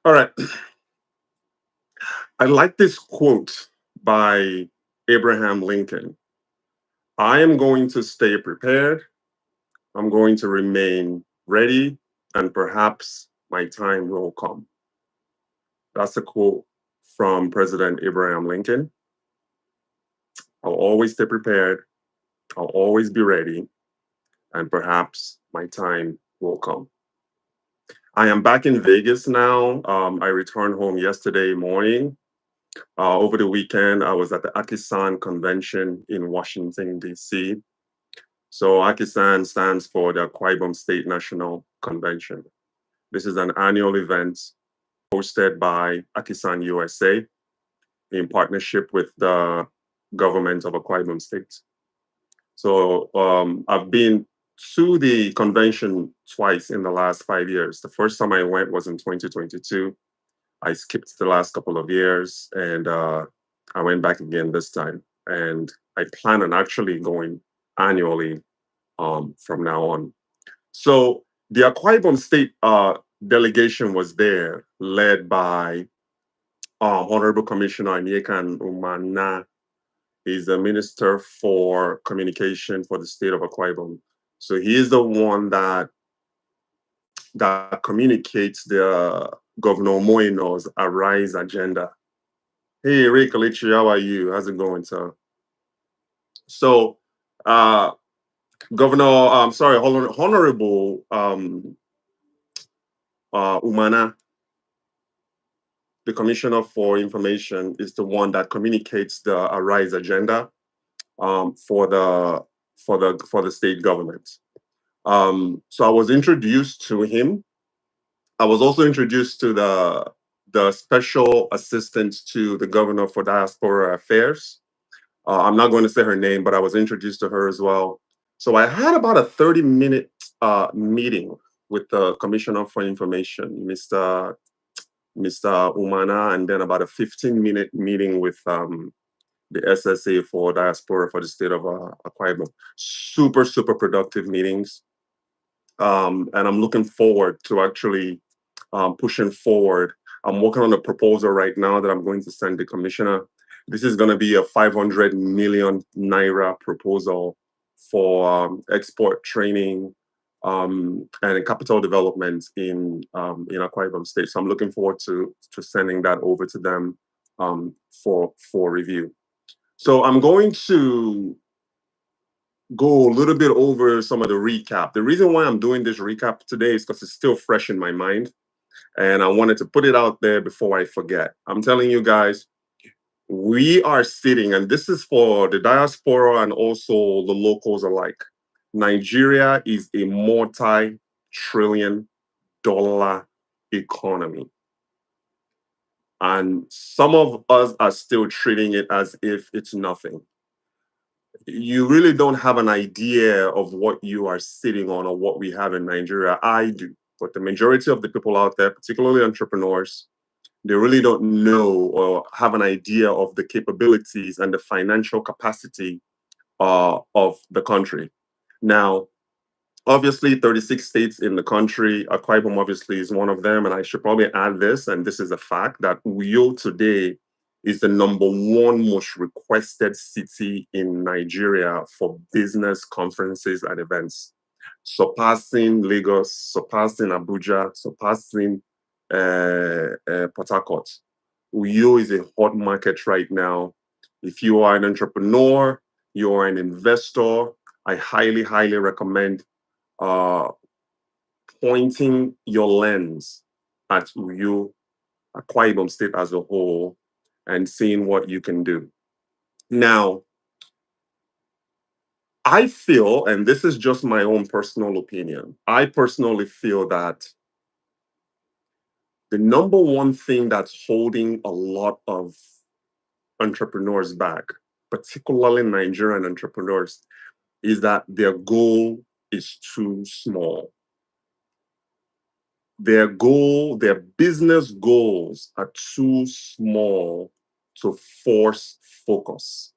All right. I like this quote by Abraham Lincoln. I am going to stay prepared. I'm going to remain ready, and perhaps my time will come. That's a quote from President Abraham Lincoln. I'll always stay prepared. I'll always be ready, and perhaps my time will come. I am back in Vegas now. I returned home yesterday morning. Over the weekend, I was at the Akisan convention in Washington, D.C. So Akisan stands for the Akwa Ibom State National Convention. This is an annual event hosted by Akisan USA in partnership with the government of Akwa Ibom State. So I've been to the convention twice in the last 5 years. The first time I went was in 2022. I skipped the last couple of years and I went back again this time. And I plan on actually going annually from now on. So the Akwa Ibom State delegation was there, led by Honorable Commissioner Nyekan Umana. He's the Minister for Communication for the state of Akwa Ibom. So he is the one that communicates the Governor Moino's Arise agenda. Hey, Rick Kalichi, how are you? How's it going, sir? So, uh, Governor, sorry, Honorable Umana, the Commissioner for Information, is the one that communicates the Arise agenda for the state government. So I was introduced to him. I was also introduced to the special assistant to the governor for diaspora affairs. I'm not going to say her name, but I was introduced to her as well. So I had about a 30-minute meeting with the Commissioner for Information, Mr. Umana, and then about a 15-minute meeting with the SSA for diaspora for the state of Akwa Ibom. Super, super productive meetings. And I'm looking forward to actually pushing forward. I'm working on a proposal right now that I'm going to send the commissioner. This is going to be a 500 million naira proposal for export training and capital development in Akwa Ibom State. So I'm looking forward to sending that over to them for review. So I'm going to go a little bit over some of the recap. The reason why I'm doing this recap today is because it's still fresh in my mind. And I wanted to put it out there before I forget. I'm telling you guys, we are sitting, and this is for the diaspora and also the locals alike. Nigeria is a multi-trillion dollar economy. And some of us are still treating it as if it's nothing. You really don't have an idea of what you are sitting on or what we have in Nigeria. I do. But the majority of the people out there, particularly entrepreneurs, they really don't know or have an idea of the capabilities and the financial capacity of the country. Now, obviously, 36 states in the country, Akwa Ibom obviously is one of them. And I should probably add this, and this is a fact, that Uyo today is the number one most requested city in Nigeria for business conferences and events, surpassing Lagos, surpassing Abuja, surpassing Port Harcourt. Uyo is a hot market right now. If you are an entrepreneur, you are an investor, I highly, highly recommend uh, pointing your lens at Uyo, Akwa Ibom State as a whole, and seeing what you can do. Now, I feel, and this is just my own personal opinion, I personally feel that the number one thing that's holding a lot of entrepreneurs back, particularly Nigerian entrepreneurs, is that their goal is too small. Their business goals are too small to force focus.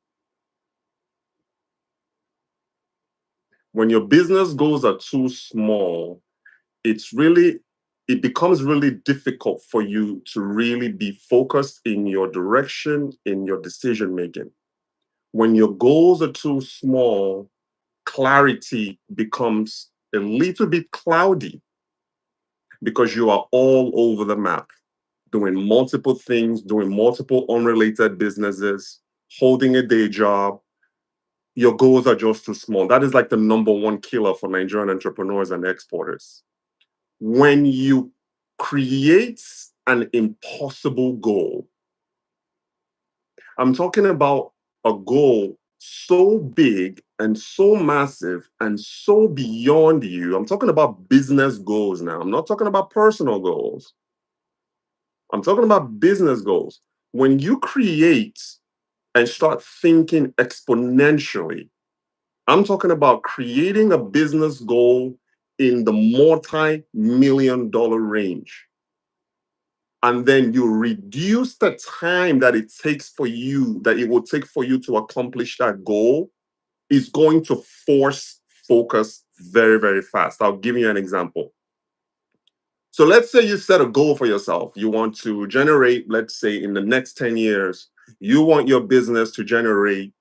When your business goals are too small, it's really it becomes really difficult for you to really be focused in your direction, in your decision making. When your goals are too small, clarity becomes a little bit cloudy because you are all over the map, doing multiple things, doing multiple unrelated businesses, holding a day job. Your goals are just too small. That is like the number one killer for Nigerian entrepreneurs and exporters. When you create an impossible goal, I'm talking about a goal so big and so massive and so beyond you. I'm talking about business goals now. I'm not talking about personal goals. I'm talking about business goals. When you create and start thinking exponentially, I'm talking about creating a business goal in the multi-million dollar range. And then you reduce the time that it takes for you, that it will take for you to accomplish that goal, is going to force focus very, very fast. I'll give you an example. So let's say you set a goal for yourself. You want to generate, let's say in the next 10 years, you want your business to generate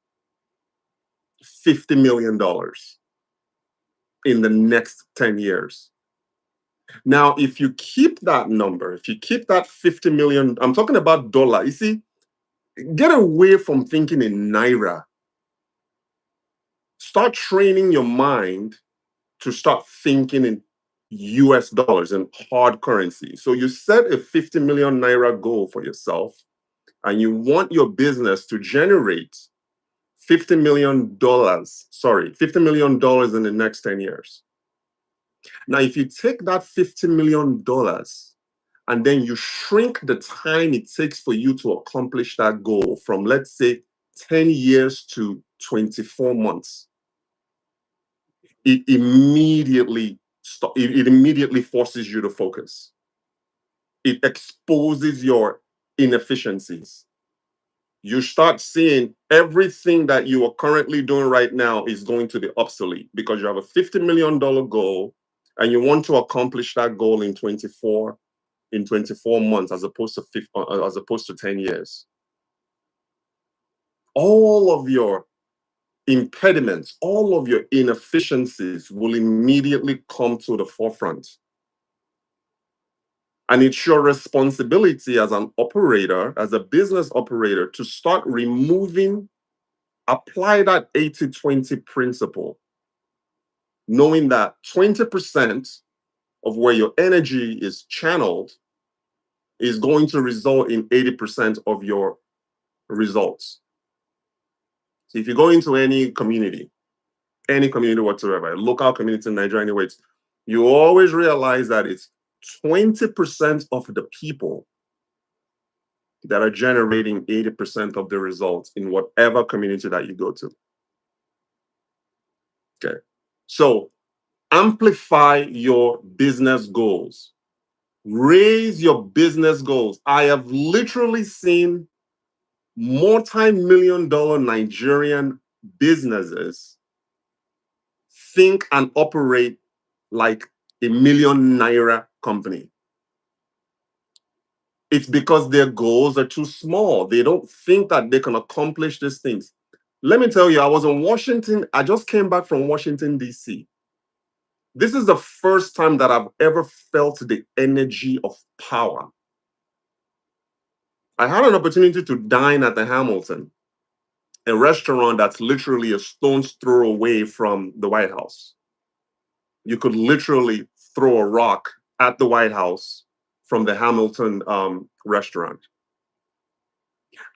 $50 million in the next 10 years. Now, if you keep that number, if you keep that 50 million, I'm talking about dollar. You see, get away from thinking in naira. Start training your mind to start thinking in US dollars and hard currency. So you set a 50 million naira goal for yourself, and you want your business to generate $50 million in the next 10 years. Now, if you take that $50 million and then you shrink the time it takes for you to accomplish that goal from, let's say, 10 years to 24 months, it immediately forces you to focus. It exposes your inefficiencies. You start seeing everything that you are currently doing right now is going to be obsolete because you have a $50 million goal and you want to accomplish that goal in 24 months as opposed to 10 years. All of your impediments, all of your inefficiencies will immediately come to the forefront. And it's your responsibility as an operator, as a business operator, to start apply that 80-20 principle, knowing that 20% of where your energy is channeled is going to result in 80% of your results. So if you go into any community whatsoever, a local community in Nigeria, anyway, you always realize that it's 20% of the people that are generating 80% of the results in whatever community that you go to. Okay. So amplify your business goals. Raise your business goals. I have literally seen multi-million dollar Nigerian businesses think and operate like a million naira company. It's because their goals are too small. They don't think that they can accomplish these things. Let me tell you, I was in Washington. I just came back from Washington, D.C. This is the first time that I've ever felt the energy of power. I had an opportunity to dine at the Hamilton, a restaurant that's literally a stone's throw away from the White House. You could literally throw a rock at the White House from the Hamilton restaurant.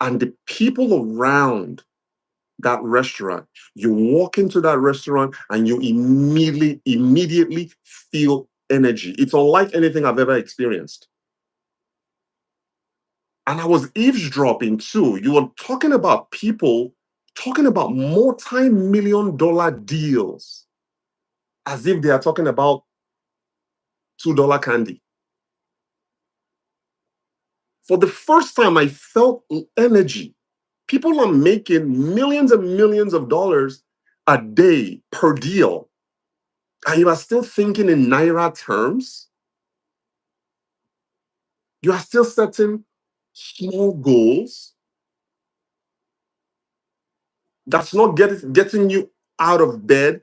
And the people around that restaurant, you walk into that restaurant and you immediately feel energy. It's unlike anything I've ever experienced. And I was eavesdropping too. You were talking about people talking about multi-million dollar deals as if they are talking about $2 candy. For the first time, I felt energy. People are making millions and millions of dollars a day per deal. And you are still thinking in naira terms? You are still setting small goals that's not getting you out of bed.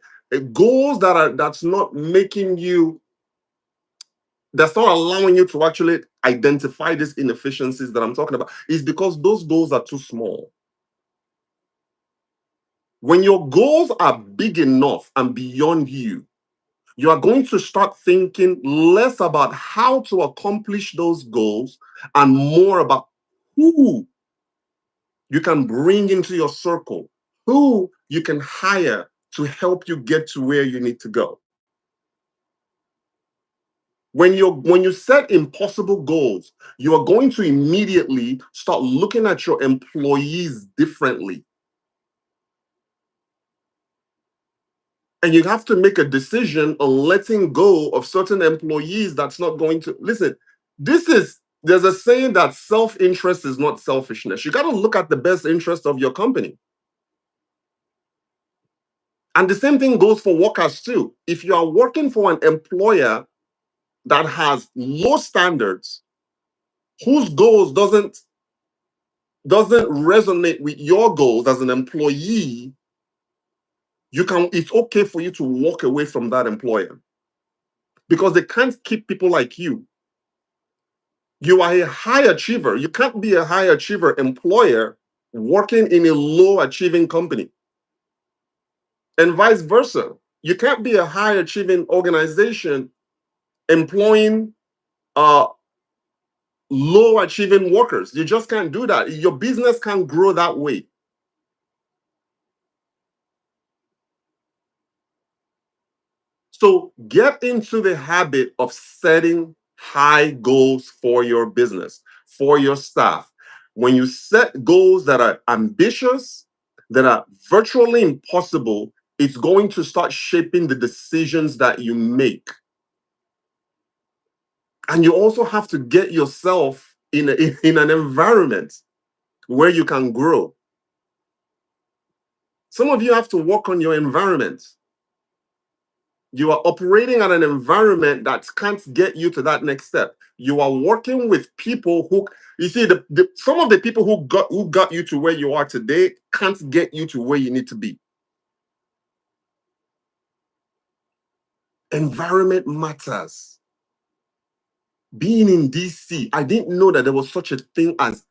Goals that's not making you, that's not allowing you to actually identify these inefficiencies that I'm talking about, is because those goals are too small. When your goals are big enough and beyond you, you are going to start thinking less about how to accomplish those goals and more about who you can bring into your circle, who you can hire to help you get to where you need to go. When you set impossible goals, you are going to immediately start looking at your employees differently. And you have to make a decision on letting go of certain employees that's not going to listen. There's a saying that self-interest is not selfishness. You got to look at the best interest of your company. And the same thing goes for workers too. If you are working for an employer that has low standards, whose goals doesn't resonate with your goals as an employee, it's okay for you to walk away from that employer because they can't keep people like you. You are a high achiever. You can't be a high achiever employer working in a low achieving company. And vice versa. You can't be a high achieving organization employing uh, low achieving workers. You just can't do that. Your business can't grow that way. So get into the habit of setting high goals for your business, for your staff. When you set goals that are ambitious, that are virtually impossible, it's going to start shaping the decisions that you make. And you also have to get yourself in an environment where you can grow. Some of you have to work on your environment. You are operating at an environment that can't get you to that next step. You are working with people who, you see, some of the people who got you to where you are today can't get you to where you need to be. Environment matters. Being in DC, I didn't know that there was such a thing as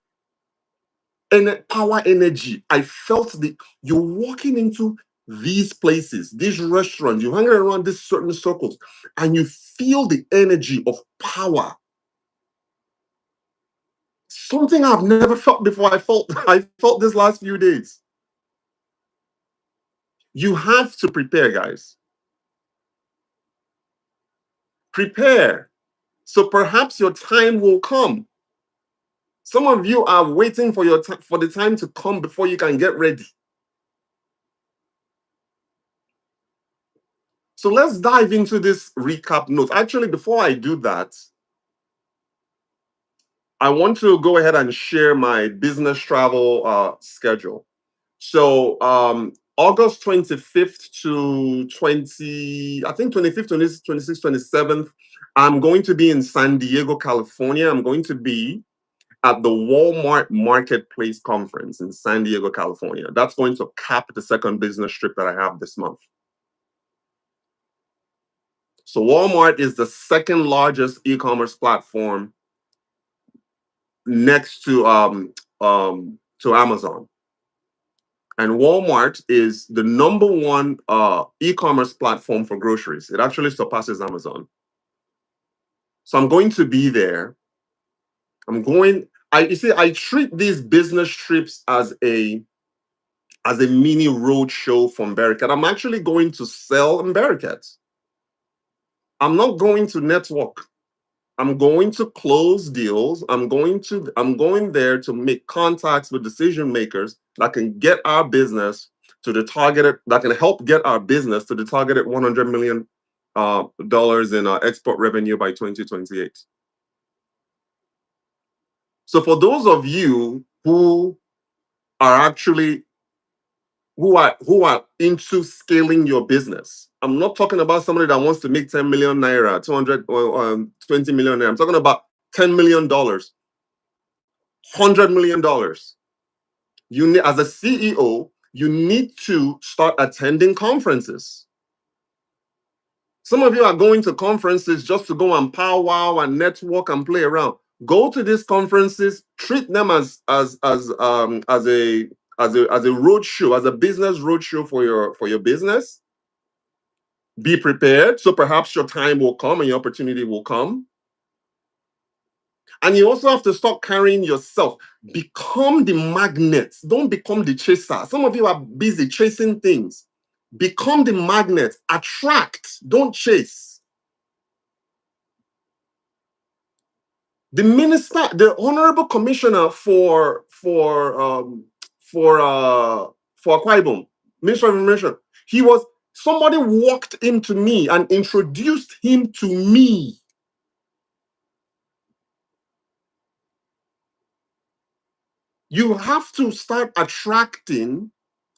power energy. I felt you're walking into these places, these restaurants, you're hanging around these certain circles, and you feel the energy of power. Something I've never felt before. I felt this last few days. You have to prepare, guys. Prepare. So perhaps your time will come. Some of you are waiting for for the time to come before you can get ready. So let's dive into this recap note. Actually, before I do that, I want to go ahead and share my business travel schedule. So August 25th to 25th, 26th, 27th, I'm going to be in San Diego, California. I'm going to be at the Walmart Marketplace Conference in San Diego, California. That's going to cap the second business trip that I have this month. So Walmart is the second largest e-commerce platform next to Amazon. And Walmart is the number one e-commerce platform for groceries. It actually surpasses Amazon. So I'm going to be there. I treat these business trips as a mini road show from Bereket. I'm actually going to sell in Bereket. I'm not going to network. I'm going to close deals. I'm going there to make contacts with decision makers that can get our business to the targeted, that can help get our business to the targeted $100 million dollars in export revenue by 2028. So for those of you are actually who are into scaling your business, I'm not talking about somebody that wants to make 10 million naira, 200 or 20 million naira. I'm talking about $10 million, $100 million. You need, as a CEO, you need to start attending conferences. Some of you are going to conferences just to go and powwow and network and play around. Go to these conferences, treat them as a road show, as a business road show for your business. Be prepared, so perhaps your time will come and your opportunity will come. And you also have to stop carrying yourself. Become the magnet. Don't become the chaser. Some of you are busy chasing things. Become the magnet. Attract. Don't chase. The minister, the honorable commissioner for Akwa Ibom, Minister of Information, somebody walked into me and introduced him to me. You have to start attracting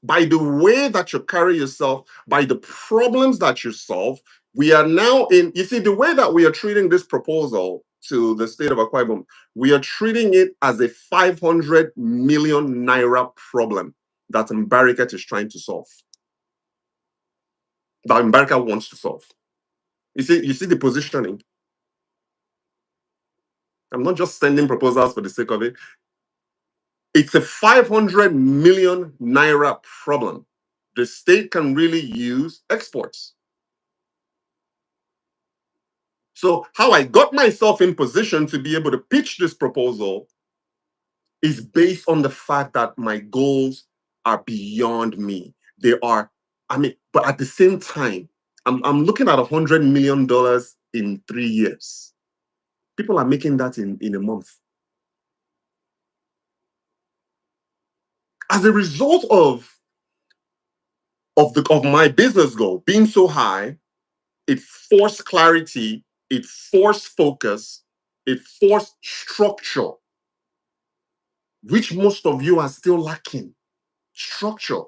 by the way that you carry yourself, by the problems that you solve. We are now you see, the way that we are treating this proposal to the state of Akwa Ibom, we are treating it as a 500 million naira problem that Mbarika is trying to solve, that Mbarika wants to solve. You see the positioning. I'm not just sending proposals for the sake of it. It's a 500 million naira problem. The state can really use exports. So how I got myself in position to be able to pitch this proposal is based on the fact that my goals are beyond me. They are, but at the same time, I'm looking at $100 million in 3 years. People are making that in a month. As a result of my business goal being so high, it forced clarity, it forced focus, it forced structure, which most of you are still lacking. Structure.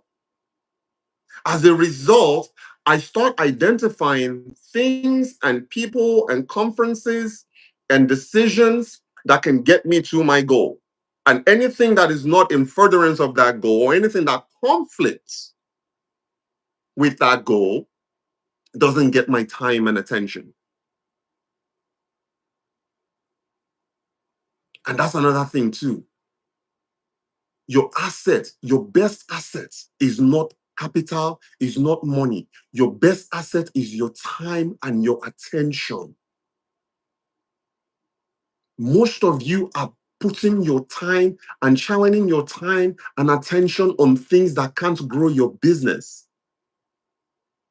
As a result, I start identifying things and people and conferences and decisions that can get me to my goal. And anything that is not in furtherance of that goal, or anything that conflicts with that goal, doesn't get my time and attention. And that's another thing too. Your asset, your best asset is not capital, is not money. Your best asset is your time and your attention. Most of you are putting your time and channeling your time and attention on things that can't grow your business,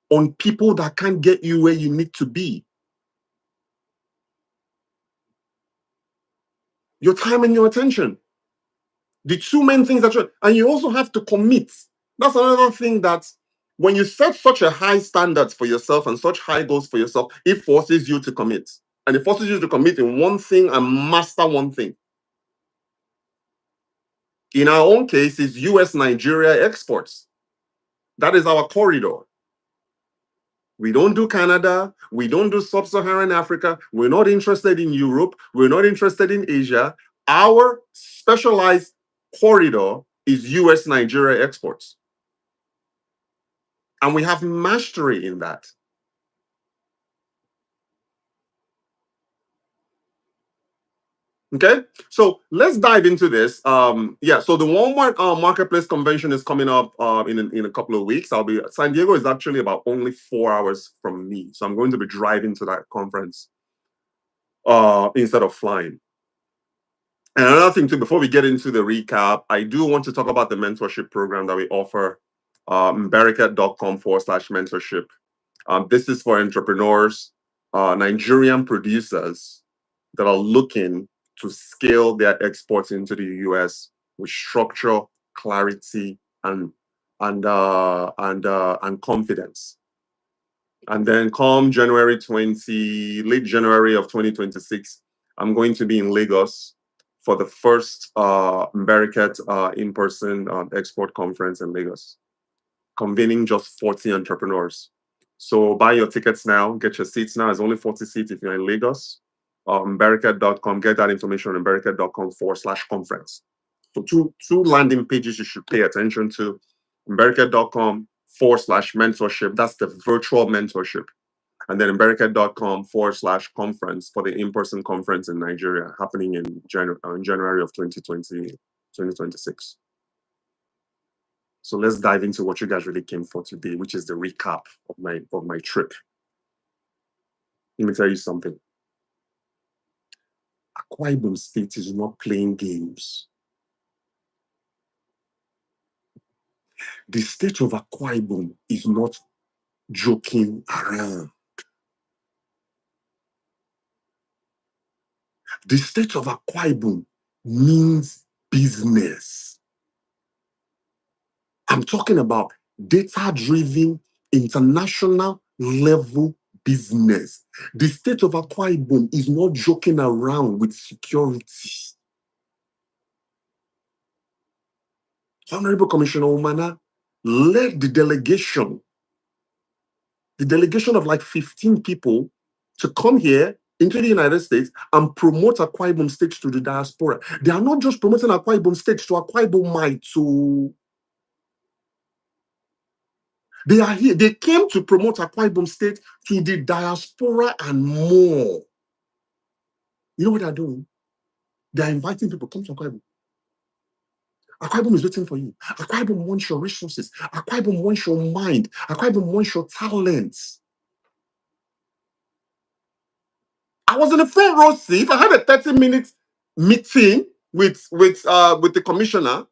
on people that can't get you where you need to be. Your time and your attention. The two main things and you also have to commit. That's another thing, that when you set such a high standards for yourself and such high goals for yourself, it forces you to commit. And it forces you to commit in one thing and master one thing. In our own case, it's US-Nigeria exports. That is our corridor. We don't do Canada. We don't do sub-Saharan Africa. We're not interested in Europe. We're not interested in Asia. Our specialized corridor is US-Nigeria exports. And we have mastery in that. Okay, so let's dive into this. So the Walmart Marketplace Convention is coming up in a couple of weeks. San Diego is actually about only 4 hours from me, so I'm going to be driving to that conference instead of flying. And another thing too, before we get into the recap, I do want to talk about the mentorship program that we offer, mberica.com/mentorship. This is for entrepreneurs, Nigerian producers that are looking to scale their exports into the US with structure, clarity, and confidence. And then come late January of 2026, I'm going to be in Lagos for the first Mberiket in-person export conference in Lagos, convening just 40 entrepreneurs. So buy your tickets now, get your seats now. It's only 40 seats if you're in Lagos. Bereket.com. Get that information on bereket.com/conference. So two landing pages you should pay attention to. Bereket.com/mentorship. That's the virtual mentorship. And then bereket.com/conference for the in-person conference in Nigeria happening in January of 2026. So let's dive into what you guys really came for today, which is the recap of my trip. Let me tell you something. Akwa Ibom State is not playing games. The state of Akwa Ibom is not joking around. The state of Akwa Ibom means business. I'm talking about data-driven, international level business. The state of Akwa Ibom is not joking around with security. Honorable Commissioner Umana led the delegation of like 15 people to come here into the United States and promote Akwa Ibom State to the diaspora. They are not just promoting Akwa Ibom State to Akwa Ibom might to. They are here. They came to promote Akwa Ibom State to the diaspora and more. You know what they're doing? They're inviting people, come to Akwa Ibom. Akwa Ibom is waiting for you. Akwa Ibom wants your resources. Akwa Ibom wants your mind. Akwa Ibom wants your talents. I was in the front row seat. I had a 30-minute meeting with the commissioner.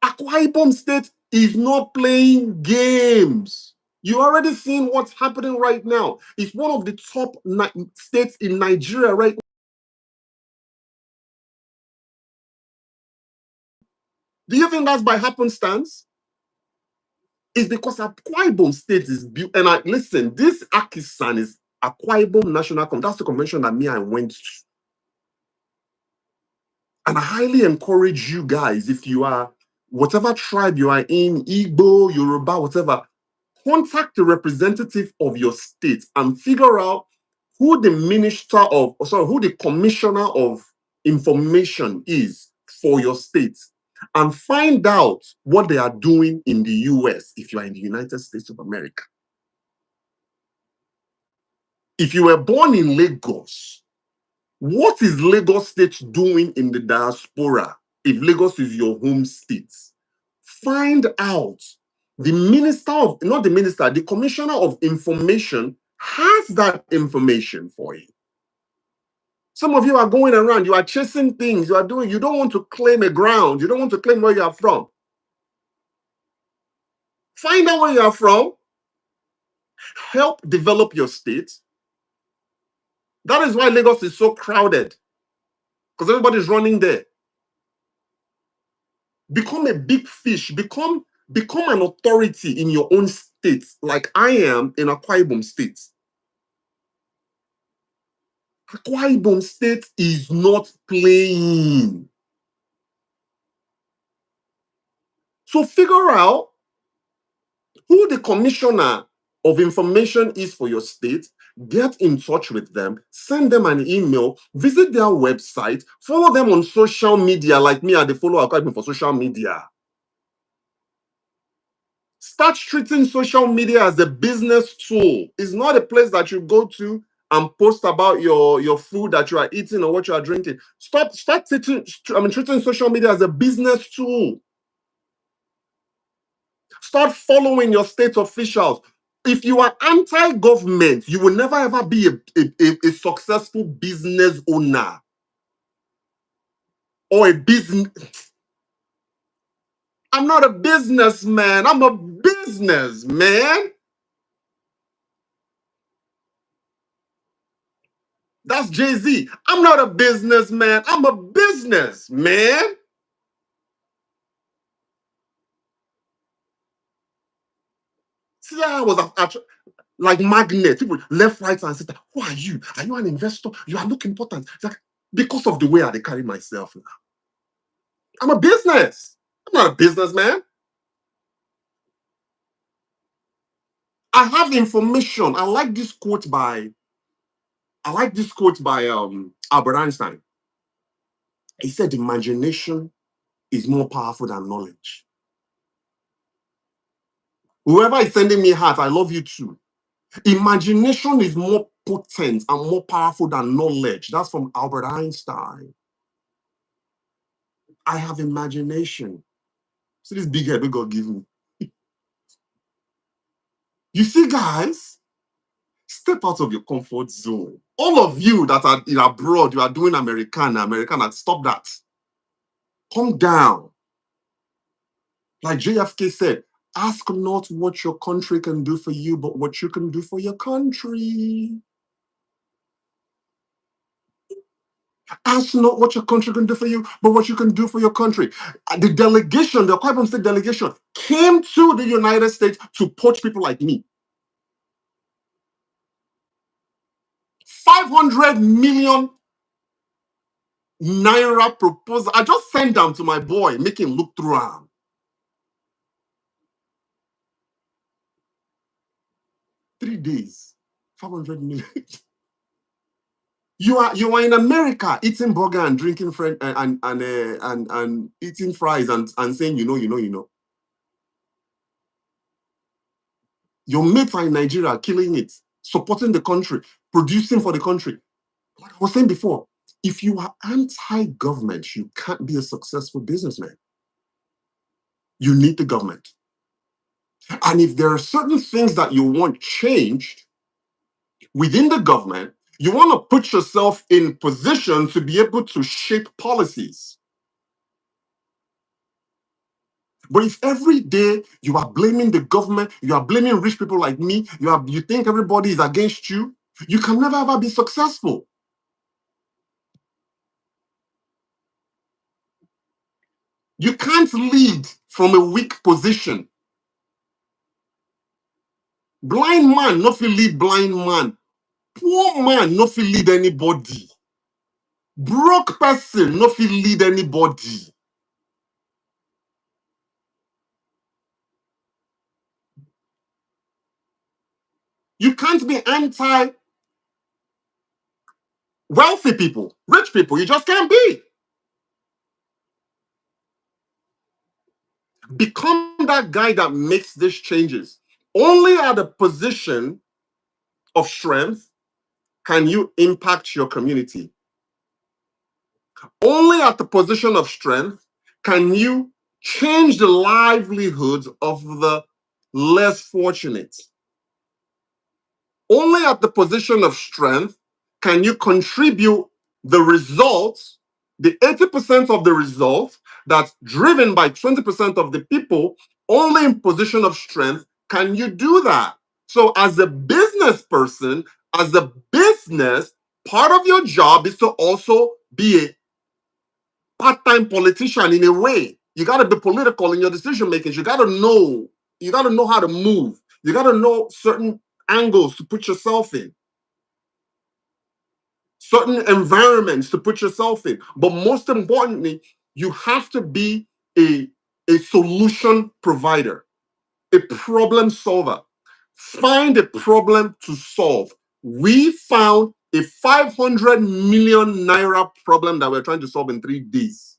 Akwa Ibom State is not playing games. You already seen what's happening right now. It's one of the top states in Nigeria right now. Do you think that's by happenstance? It's because Akwa Ibom State is built. And listen, this Akisan is Akwa Ibom National Convention. That's the convention that I went to. And I highly encourage you guys, if you are whatever tribe you are in, Igbo, Yoruba, whatever, contact the representative of your state and figure out who the who the commissioner of information is for your state, and find out what they are doing in the US if you are in the United States of America. If you were born in Lagos, what is Lagos State doing in the diaspora if Lagos is your home state? Find out. The commissioner of information has that information for you. Some of you are going around, you are chasing things, you don't want to claim a ground, you don't want to claim where you are from. Find out where you are from, help develop your state. That is why Lagos is so crowded, because everybody's running there. Become a big fish, become an authority in your own state, like I am in Akwa Ibom State. Akwa Ibom State is not playing. So figure out who the commissioner of information is for your state, get in touch with them, send them an email, visit their website, follow them on social media, like me, they follow Akwa Ibom for social media. Start treating social media as a business tool. It's not a place that you go to and post about your food that you are eating or what you are drinking. Start treating social media as a business tool. Start following your state officials. If you are anti-government, you will never ever be a successful business owner or a business. I'm not a businessman. I'm a businessman. That's Jay-Z. I'm not a businessman. I'm a businessman. See, I was like magnet. People left, right, and center. Who are you? Are you an investor? You are looking important. It's like, because of the way I carry myself now. I'm a business. I'm not a businessman. I have information. I like this quote by I like this quote by Albert Einstein. He said, imagination is more powerful than knowledge. Whoever is sending me heart, I love you too. Imagination is more potent and more powerful than knowledge. That's from Albert Einstein. I have imagination. See this big head we God give me. You see, guys, step out of your comfort zone. All of you that are in abroad, you are doing Americana, stop that. Calm down. Like JFK said, ask not what your country can do for you, but what you can do for your country. Ask not what your country can do for you, but what you can do for your country. The delegation, the Akwa Ibom State delegation, came to the United States to poach people like me. 500 million naira proposal. I just sent them to my boy, make him look through them. 3 days, 500 million. You are in America eating burger and drinking and eating fries and saying you know. Your mates are in Nigeria killing it, supporting the country, producing for the country. Like I was saying before, if you are anti-government, you can't be a successful businessman. You need the government. And if there are certain things that you want changed within the government, you want to put yourself in position to be able to shape policies. But if every day you are blaming the government, you are blaming rich people like me, you think everybody is against you, you can never ever be successful. You can't lead from a weak position. Blind man no fit lead blind man. Poor man no fit lead anybody. Broke person no fit lead anybody. You can't be anti wealthy people, rich people. You just can't be. Become that guy that makes these changes. Only at the position of strength can you impact your community. Only at the position of strength can you change the livelihoods of the less fortunate. Only at the position of strength can you contribute the results, the 80% of the results that's driven by 20% of the people. Only in position of strength can you do that. So as a business person, as a business, part of your job is to also be a part-time politician in a way. You got to be political in your decision making. You got to know how to move. You got to know certain angles to put yourself in, certain environments to put yourself in. But most importantly, you have to be a solution provider, a problem solver. Find a problem to solve. We found a 500 million naira problem that we're trying to solve in 3 days.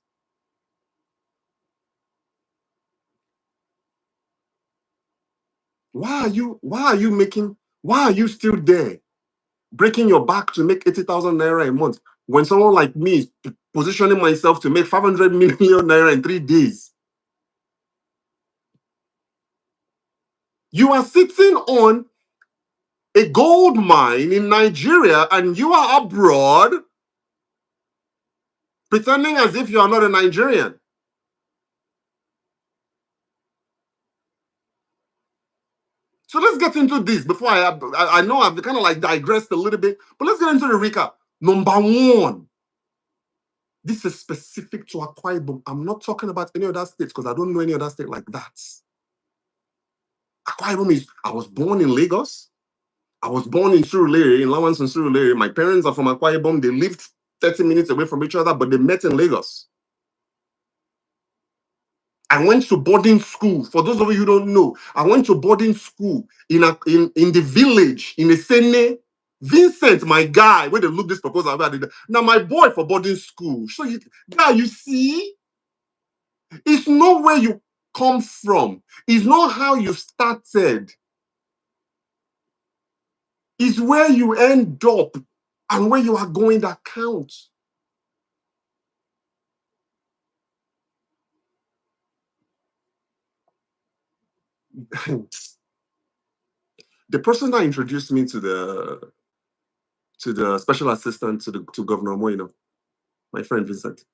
Why are you still there? Breaking your back to make 80,000 naira a month when someone like me is positioning myself to make 500 million naira in 3 days. You are sitting on a gold mine in Nigeria and you are abroad pretending as if you are not a Nigerian. So let's get into this before I know I've kind of like digressed a little bit, but let's get into the recap. Number one, this is specific to Akwa Ibom. I'm not talking about any other states because I don't know any other state like that. Akwa Ibom is, I was born in Lagos. I was born in Surulere, in Lawrence and Surulere. My parents are from Akwa Ibom. They lived 30 minutes away from each other, but they met in Lagos. I went to boarding school. For those of you who don't know, I went to boarding school in the village, in Esene. Vincent, my guy, when they look this proposal, now my boy for boarding school. So you see, it's not where you come from. It's not how you started. It's where you end up and where you are going that counts. The person that introduced me to the special assistant to Governor Moino, my friend Vincent.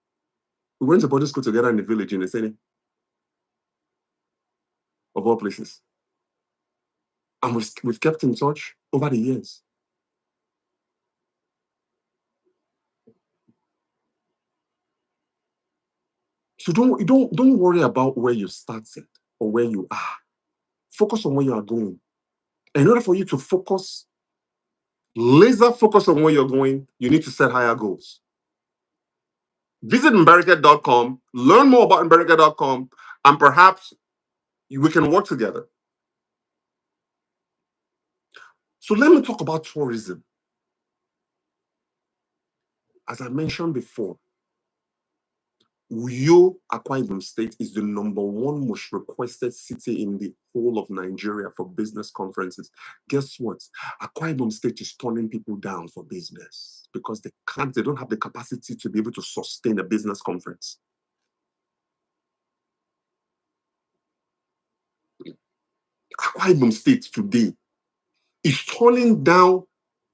We went to boarding school together in the village in the city, of all places. And we've kept in touch over the years. So don't worry about where you started or where you are. Focus on where you are going. And in order for you to focus, laser focus on where you're going, you need to set higher goals. Visit Mbereket.com, learn more about Mbereket.com, and perhaps we can work together. So let me talk about tourism. As I mentioned before, Uyo, Akwa Ibom State is the #1 most requested city in the whole of Nigeria for business conferences. Guess what? Akwa Ibom State is turning people down for business because they don't have the capacity to be able to sustain a business conference. Akwa Ibom State today is turning down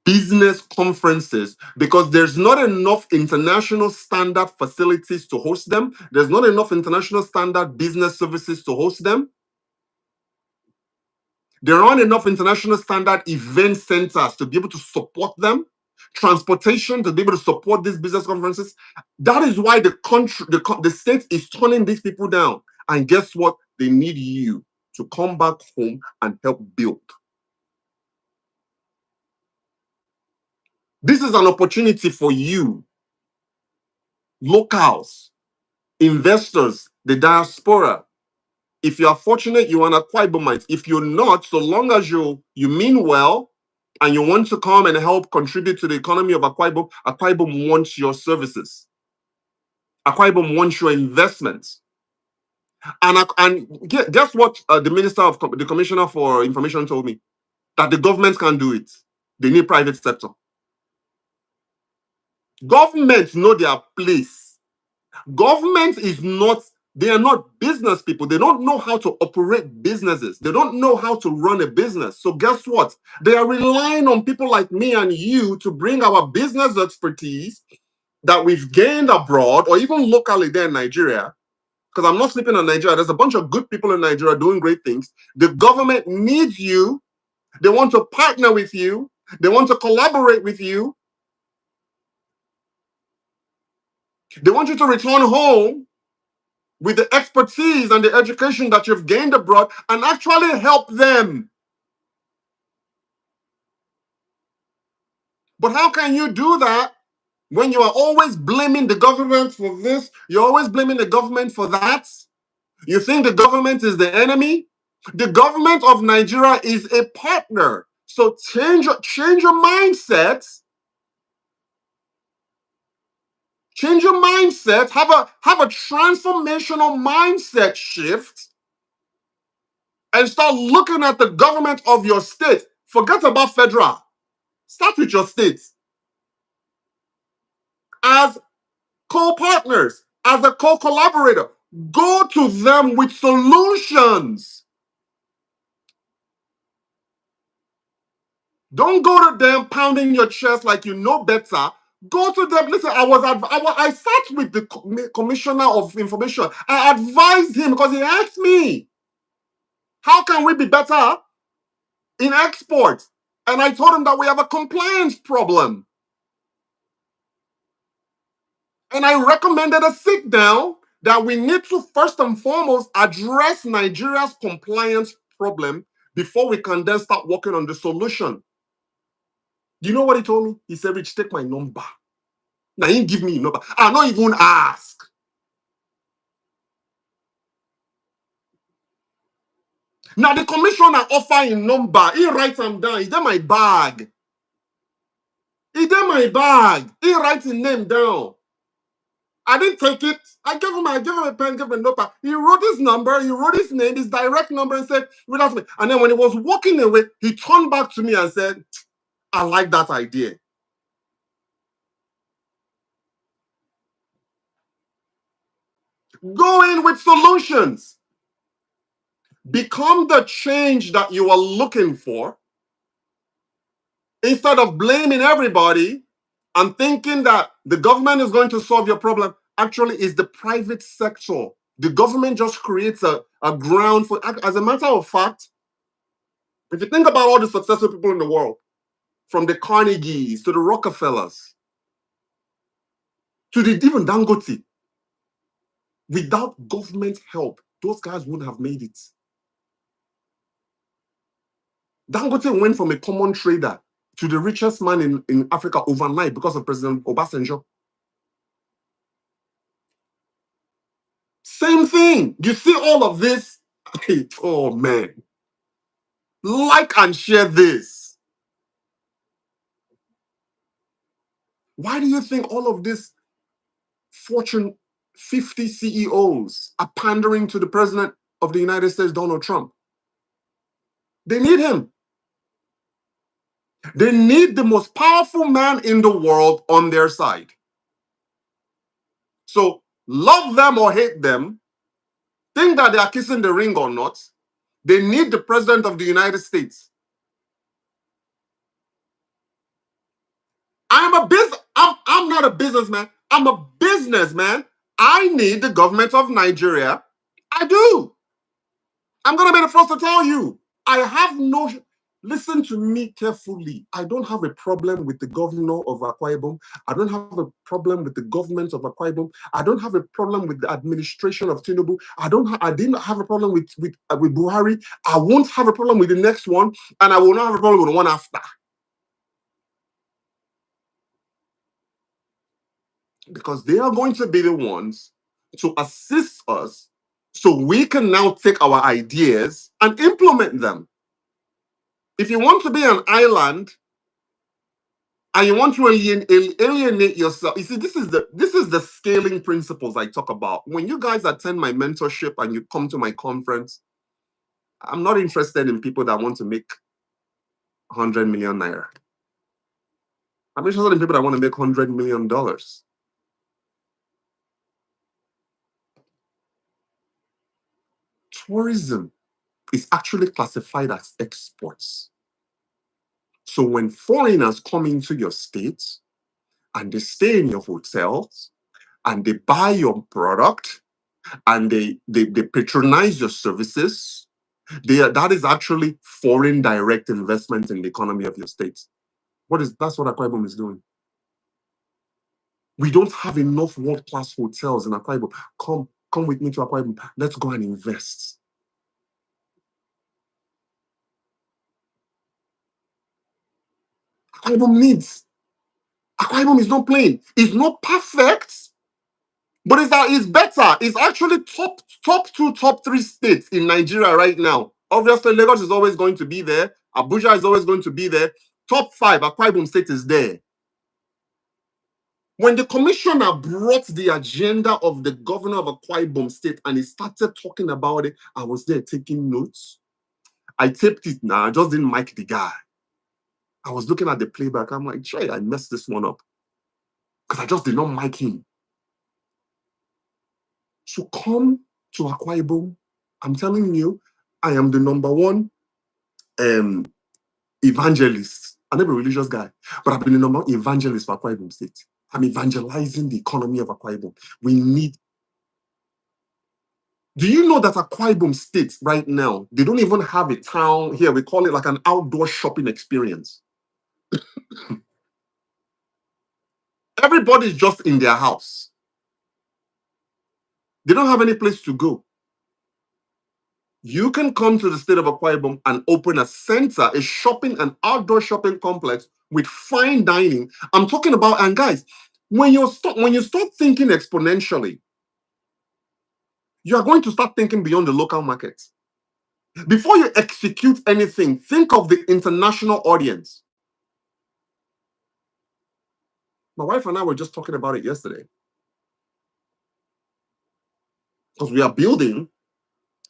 business conferences because there's not enough international standard facilities to host them. There's not enough international standard business services to host them. There aren't enough international standard event centers to be able to support them, transportation to be able to support these business conferences. That is why the state is turning these people down. And guess what? They need you to come back home and help build. This is an opportunity for you, locals, investors, the diaspora. If you are fortunate, you are an Akwa Ibomite. If you're not, so long as you mean well and you want to come and help contribute to the economy of Akwa Ibom wants your services. Akwa Ibom wants your investments. And guess what the commissioner for information told me? That the government can do it. They need private sector. Governments know their place. Government they are not business people. They don't know how to operate businesses. They don't know how to run a business. So guess what? They are relying on people like me and you to bring our business expertise that we've gained abroad or even locally there in Nigeria. Because I'm not sleeping on Nigeria. There's a bunch of good people in Nigeria doing great things. The government needs you. They want to partner with you. They want to collaborate with you. They want you to return home with the expertise and the education that you've gained abroad and actually help them. But how can you do that when you are always blaming the government for this? You're always blaming the government for that? You think the government is the enemy? The government of Nigeria is a partner. So change your mindset. Change your mindset. Have a transformational mindset shift and start looking at the government of your state. Forget about federal. Start with your state as co-partners, as a co-collaborator. Go to them with solutions. Don't go to them pounding your chest like you know better. Go to them. Listen, I sat with the commissioner of information. I advised him because he asked me, how can we be better in export? And I told him that we have a compliance problem. And I recommended a sit down that we need to first and foremost address Nigeria's compliance problem before we can then start working on the solution. You know what he told me? He said, Rich, take my number. Now he give me a number. I not even ask. Now the commissioner offer a number. He writes them down. He's in my bag. He did my bag. He writes his name down. I didn't take it. I gave him a pen, gave him a notepad. He wrote his number, he wrote his name, his direct number, and said, read out to me. And then when he was walking away, he turned back to me and said, I like that idea. Go in with solutions. Become the change that you are looking for instead of blaming everybody and thinking that the government is going to solve your problem. Actually, it's the private sector. The government just creates a ground for, as a matter of fact, if you think about all the successful people in the world, from the Carnegies to the Rockefellers to the even Dangote, without government help, those guys wouldn't have made it. Dangote went from a common trader to the richest man in Africa overnight because of President Obasanjo. Same thing. You see all of this? Oh man. Like and share this. Why do you think all of this Fortune 50 CEOs are pandering to the President of the United States, Donald Trump? They need him. They need the most powerful man in the world on their side. So love them or hate them, think that they are kissing the ring or not, they need the President of the United States. I'm not a businessman. I'm a businessman. I need the government of Nigeria. I do. I'm going to be the first to tell you. I have no... Listen to me carefully. I don't have a problem with the governor of Akwa Ibom. I don't have a problem with the government of Akwa Ibom. I don't have a problem with the administration of Tinubu. I didn't have a problem with Buhari. I won't have a problem with the next one, and I will not have a problem with the one after. Because they are going to be the ones to assist us so we can now take our ideas and implement them. If you want to be an island and you want to alienate yourself, you see, this is the scaling principles I talk about. When you guys attend my mentorship and you come to my conference, I'm not interested in people that want to make 100 million naira. I'm interested in people that want to make $100 million. Tourism is actually classified as exports. So when foreigners come into your state and they stay in your hotels and they buy your product and they patronize your services, that is actually foreign direct investment in the economy of your state. That's what Akwa Ibom is doing. We don't have enough world-class hotels in Akwa Ibom. Come with me to Akwa Ibom. Let's go and invest. Akwa Ibom needs. Akwa Ibom is not playing. It's not perfect, but it's better. It's actually top 2, top 3 states in Nigeria right now. Obviously, Lagos is always going to be there. Abuja is always going to be there. Top 5, Akwa Ibom State is there. When the commissioner brought the agenda of the governor of Akwa Ibom State and he started talking about it, I was there taking notes. I taped it now. I just didn't mic the guy. I was looking at the playback. I'm like, Jay, I messed this one up. Because I just did not mic him. So come to Akwa Ibom. I'm telling you, I am the #1 evangelist. I'm not a religious guy, but I've been the #1 evangelist for Akwa Ibom State. I'm evangelizing the economy of Akwa Ibom. Do you know that Akwa Ibom State right now, they don't even have a town here. We call it like an outdoor shopping experience. Everybody's just in their house. They don't have any place to go. You can come to the state of Akwa Ibom and open a center, a shopping, an outdoor shopping complex with fine dining. I'm talking about, and guys, when you start thinking exponentially, you are going to start thinking beyond the local market. Before you execute anything, think of the international audience. My wife and I were just talking about it yesterday. Because we are building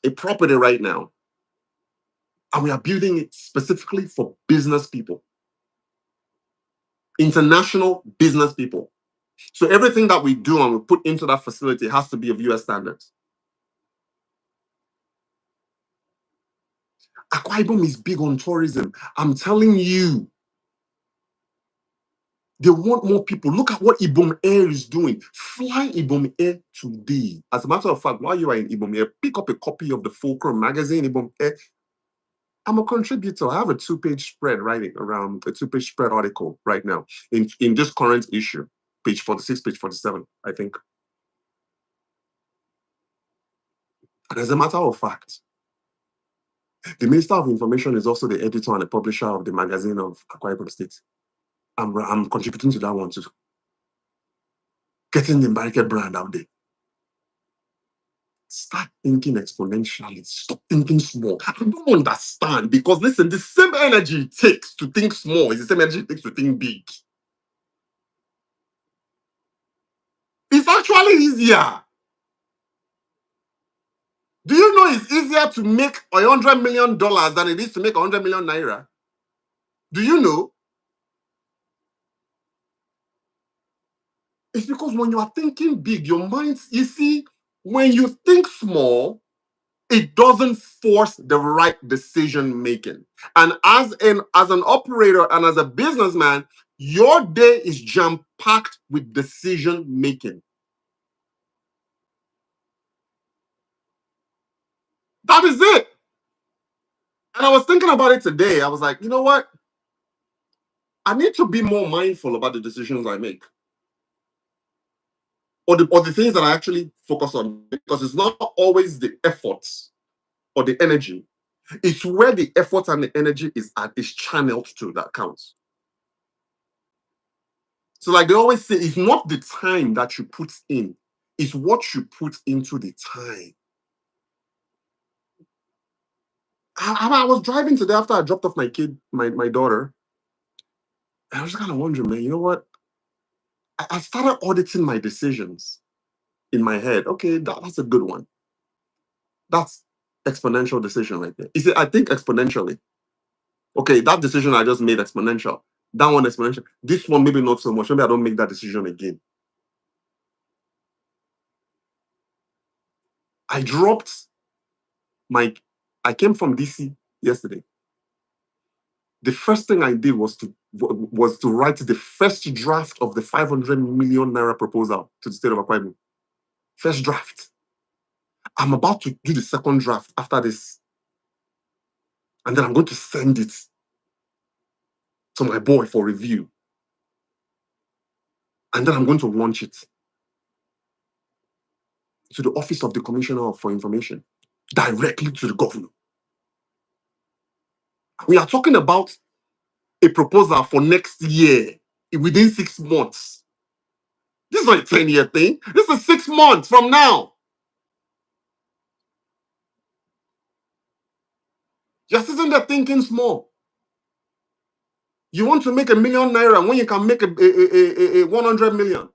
a property right now, and we are building it specifically for business people, international business people. So everything that we do and we put into that facility has to be of US standards. Akwa Ibom is big on tourism. I'm telling you, they want more people. Look at what Ibom Air is doing. Fly Ibom Air today. As a matter of fact, while you are in Ibom Air, pick up a copy of the Fulcrum magazine, Ibom Air. I'm a contributor. I have a two-page spread writing around a two-page spread article right now in this current issue, page 46, page 47, I think. And as a matter of fact, the Minister of Information is also the editor and the publisher of the magazine of Akwa Ibom State. I'm contributing to that one too. Getting the Barricade brand out there. Start thinking exponentially. Stop thinking small. I don't understand because listen, the same energy it takes to think small is the same energy it takes to think big. It's actually easier. Do you know it's easier to make $100 million than it is to make 100 million naira? Do you know? It's because when you are thinking big, your mind, you see, when you think small, it doesn't force the right decision making. And as an operator and as a businessman, your day is jam-packed with decision making. That is it. And I was thinking about it today. I was like, you know what? I need to be more mindful about the decisions I make. Or the things that I actually focus on, because it's not always the efforts or the energy. It's where the effort and the energy is channeled to that counts. So like they always say, it's not the time that you put in, it's what you put into the time. I was driving today after I dropped off my kid, my daughter. And I was just kind of wondering, man, you know what? I started auditing my decisions in my head. Okay, that's a good one. That's exponential decision right there. You see, I think exponentially. Okay, that decision I just made exponential. That one exponential. This one maybe not so much. Maybe I don't make that decision again. I dropped I came from DC yesterday. The first thing I did was to write the first draft of the 500 million naira proposal to the state of Akwa Ibom. First draft. I'm about to do the second draft after this. And then I'm going to send it to my boy for review. And then I'm going to launch it to the office of the Commissioner for Information, directly to the governor. We are talking about a proposal for next year within 6 months. This is not a 10-year thing. This is 6 months from now. You're sitting there thinking small. You want to make $1 million naira when you can make a 100 million.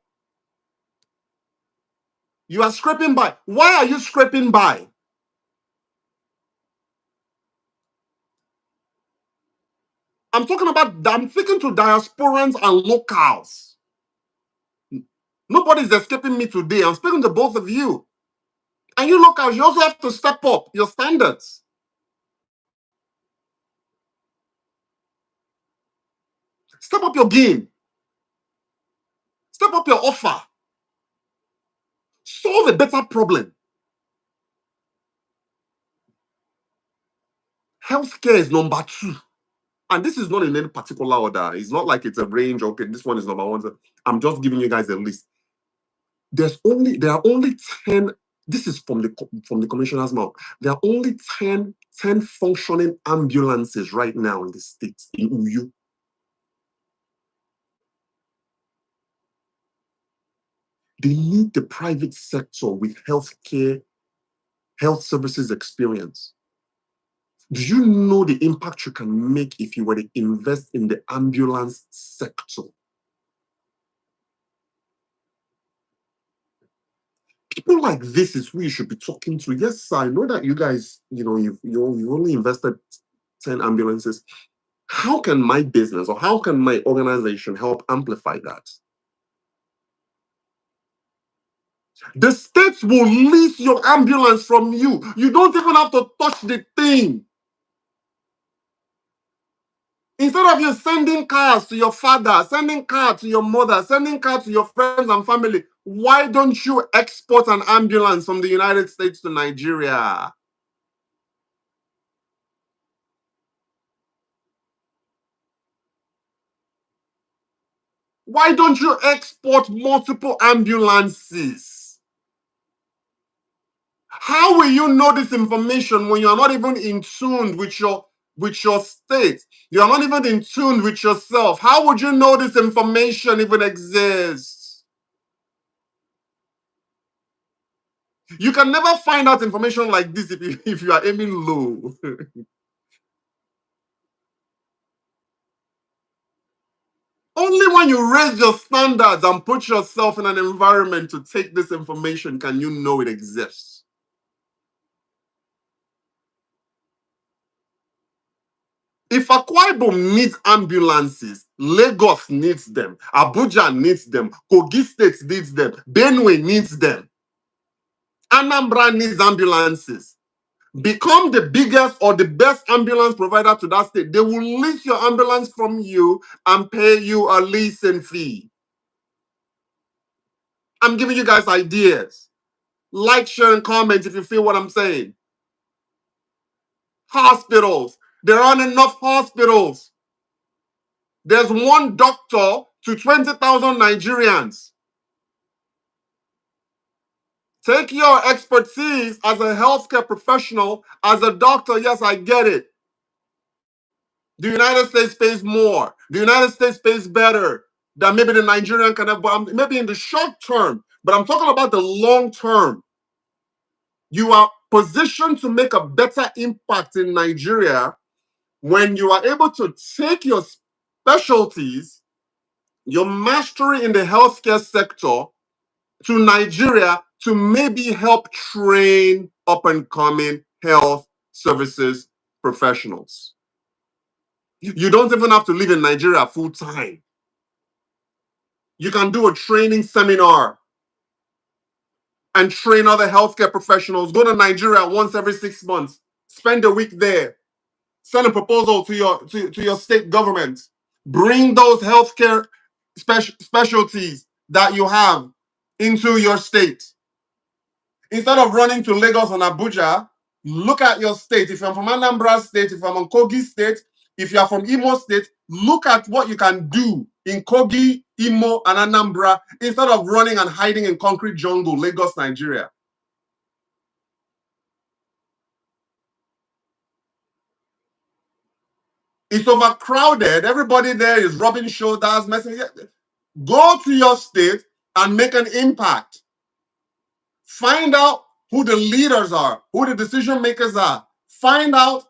You are scraping by. Why are you scraping by? I'm speaking to diasporans and locals. Nobody's escaping me today. I'm speaking to both of you. And you locals, you also have to step up your standards. Step up your game. Step up your offer. Solve a better problem. Healthcare is number 2. And this is not in any particular order. It's not like it's a range. Okay, this one is number 1. I'm just giving you guys a list. There are only 10. This is from the commissioner's mouth. There are only 10 functioning ambulances right now in the state, in Uyu. They need the private sector with health services experience. Do you know the impact you can make if you were to invest in the ambulance sector? People like this is who you should be talking to. Yes, I know that you guys, you've only invested 10 ambulances. How can my business or how can my organization help amplify that? The states will lease your ambulance from you. You don't even have to touch the thing. Instead of you sending cars to your father, sending cars to your mother, sending cars to your friends and family, why don't you export an ambulance from the United States to Nigeria? Why don't you export multiple ambulances? How will you know this information when you are not even in tune with your state? You are not even in tune with yourself. How would you know this information even exists? You can never find out information like this if you are aiming low. Only when you raise your standards and put yourself in an environment to take this information can you know it exists. If Akwa Ibom needs ambulances, Lagos needs them, Abuja needs them, Kogi State needs them, Benue needs them, Anambra needs ambulances. Become the biggest or the best ambulance provider to that state. They will lease your ambulance from you and pay you a leasing fee. I'm giving you guys ideas. Like, share, and comment if you feel what I'm saying. Hospitals. There aren't enough hospitals. There's one doctor to 20,000 Nigerians. Take your expertise as a healthcare professional, as a doctor. Yes, I get it. The United States pays more. The United States pays better than maybe the Nigerian can have, but maybe in the short term. But I'm talking about the long term. You are positioned to make a better impact in Nigeria when you are able to take your specialties, your mastery in the healthcare sector to Nigeria to maybe help train up and coming health services professionals. You don't even have to live in Nigeria full time. You can do a training seminar and train other healthcare professionals. Go to Nigeria once every 6 months, spend a week there, send a proposal to your state government. Bring those healthcare specialties that you have into your state. Instead of running to Lagos and Abuja, look at your state. If I'm from Anambra State, if I'm on Kogi State, if you are from Imo State, look at what you can do in Kogi, Imo, and Anambra instead of running and hiding in concrete jungle, Lagos, Nigeria. It's overcrowded. Everybody there is rubbing shoulders, messing. Go to your state and make an impact. Find out who the leaders are, who the decision makers are. Find out,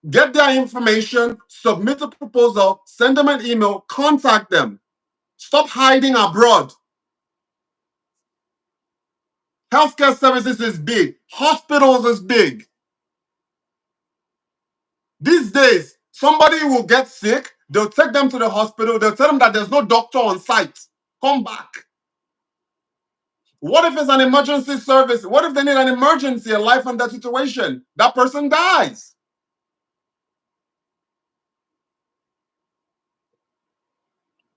get their information, submit a proposal, send them an email, contact them. Stop hiding abroad. Healthcare services is big. Hospitals is big. These days, somebody will get sick, they'll take them to the hospital, they'll tell them that there's no doctor on site. Come back. What if it's an emergency service? What if they need an emergency, a life and death situation? That person dies.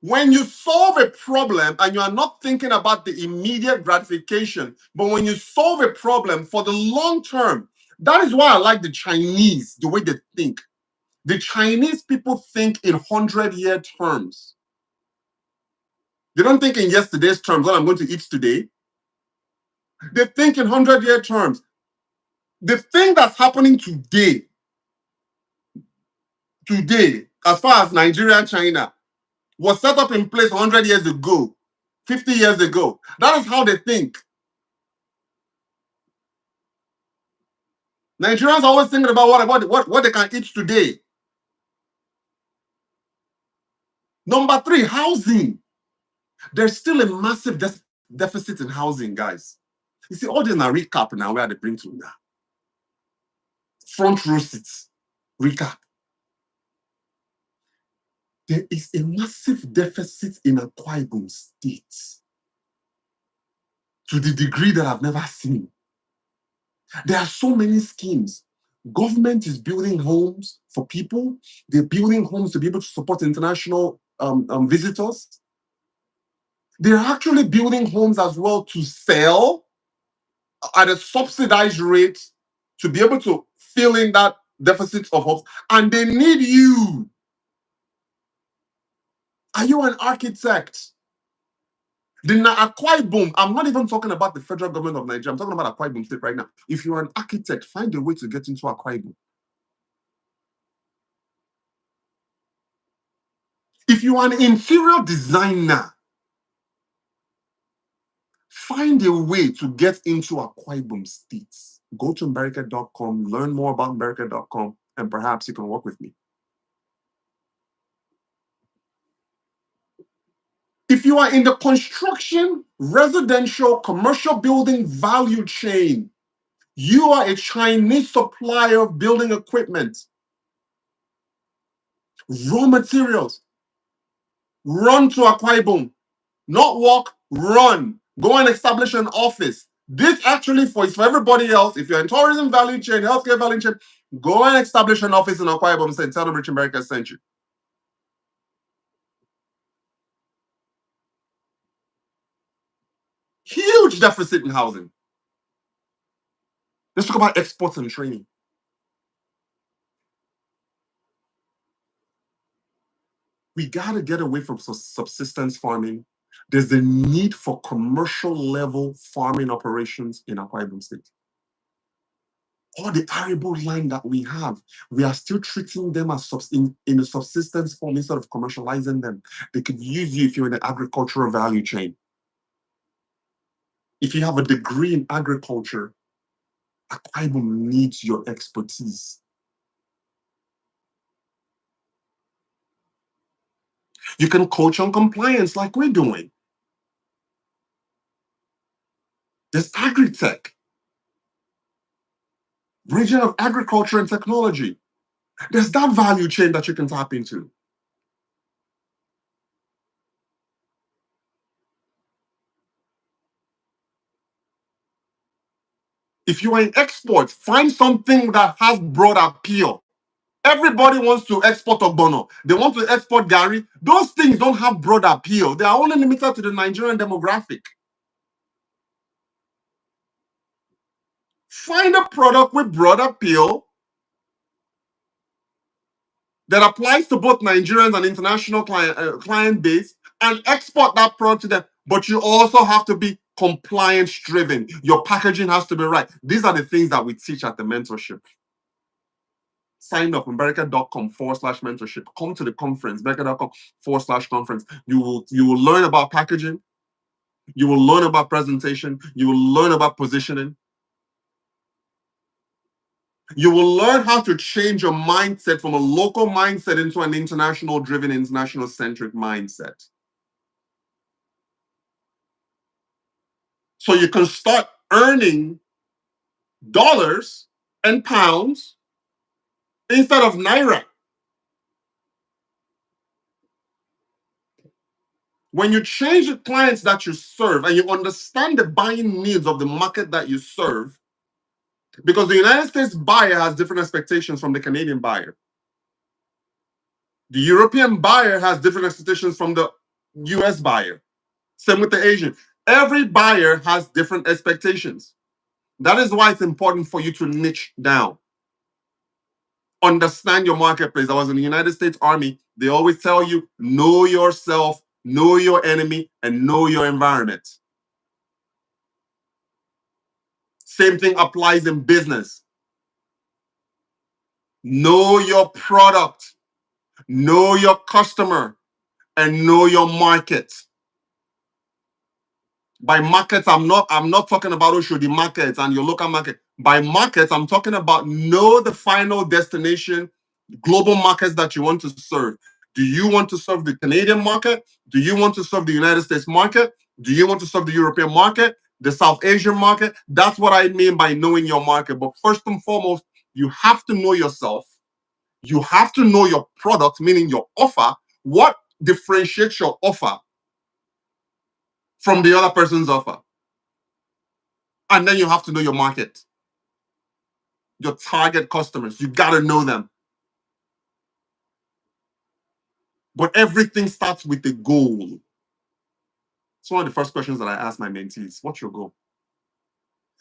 When you solve a problem and you are not thinking about the immediate gratification, but when you solve a problem for the long term, that is why I like the Chinese, the way they think. The Chinese people think in 100-year terms. They don't think in yesterday's terms, what I'm going to eat today. They think in 100-year terms. The thing that's happening today, as far as Nigeria and China, was set up in place 100 years ago, 50 years ago. That is how they think. Nigerians are always thinking about what they can eat today. Number 3, housing. There's still a massive deficit in housing, guys. You see, all this now recap now where they bring to now. Front row seats. Recap. There is a massive deficit in Akwa Ibom State to the degree that I've never seen. There are so many schemes. Government is building homes for people. They're building homes to be able to support international visitors. They're actually building homes as well to sell at a subsidized rate to be able to fill in that deficit of homes. And they need you. Are you an architect? The Akwa Ibom, I'm not even talking about the federal government of Nigeria. I'm talking about Akwa Ibom State right now. If you're an architect, find a way to get into Akwa Ibom. If you are an interior designer, find a way to get into Akwa Ibom State. Go to America.com, learn more about America.com, and perhaps you can work with me. If you are in the construction, residential, commercial building value chain, you are a Chinese supplier of building equipment, raw materials, run to Akwa Ibom. Not walk, run. Go and establish an office. This actually is for everybody else. If you're in tourism value chain, healthcare value chain, go and establish an office in Akwa Ibom and tell them Rich America sent you. Huge deficit in housing. Let's talk about exports and training. We got to get away from subsistence farming. There's a need for commercial level farming operations in Akwa Ibom State. All the arable land that we have, we are still treating them as in a subsistence form instead of commercializing them. They could use you if you're in the agricultural value chain. If you have a degree in agriculture, Akwa Ibom needs your expertise. You can coach on compliance like we're doing. There's agri-tech, region of agriculture and technology. There's that value chain that you can tap into. If you are in export, find something that has broad appeal. Everybody wants to export ogbono. They want to export gari. Those things don't have broad appeal. They are only limited to the Nigerian demographic. Find a product with broad appeal that applies to both Nigerians and international client base and export that product to them. But you also have to be compliance driven. Your packaging has to be right. These are the things that we teach at the mentorship. Sign up, America.com/mentorship. Come to the conference, America.com/conference. You will learn about packaging. You will learn about presentation. You will learn about positioning. You will learn how to change your mindset from a local mindset into an international driven, international centric mindset. So you can start earning dollars and pounds instead of naira. When you change the clients that you serve and you understand the buying needs of the market that you serve, because the United States buyer has different expectations from the Canadian buyer. The European buyer has different expectations from the US buyer. Same with the Asian. Every buyer has different expectations. That is why it's important for you to niche down. Understand your marketplace. I was in the United States Army. They always tell you, know yourself, know your enemy, and know your environment. Same thing applies in business. Know your product, know your customer, and know your market. By markets, I'm not talking about Oshodi markets and your local market. By markets, I'm talking about know the final destination, global markets that you want to serve. Do you want to serve the Canadian market? Do you want to serve the United States market? Do you want to serve the European market? the South Asian market. That's what I mean by knowing your market. But first and foremost, you have to know yourself. You have to know your product, meaning your offer. What differentiates your offer from the other person's offer? And then you have to know your market, your target customers. You got to know them. But everything starts with a goal. It's one of the first questions that I ask my mentees. What's your goal?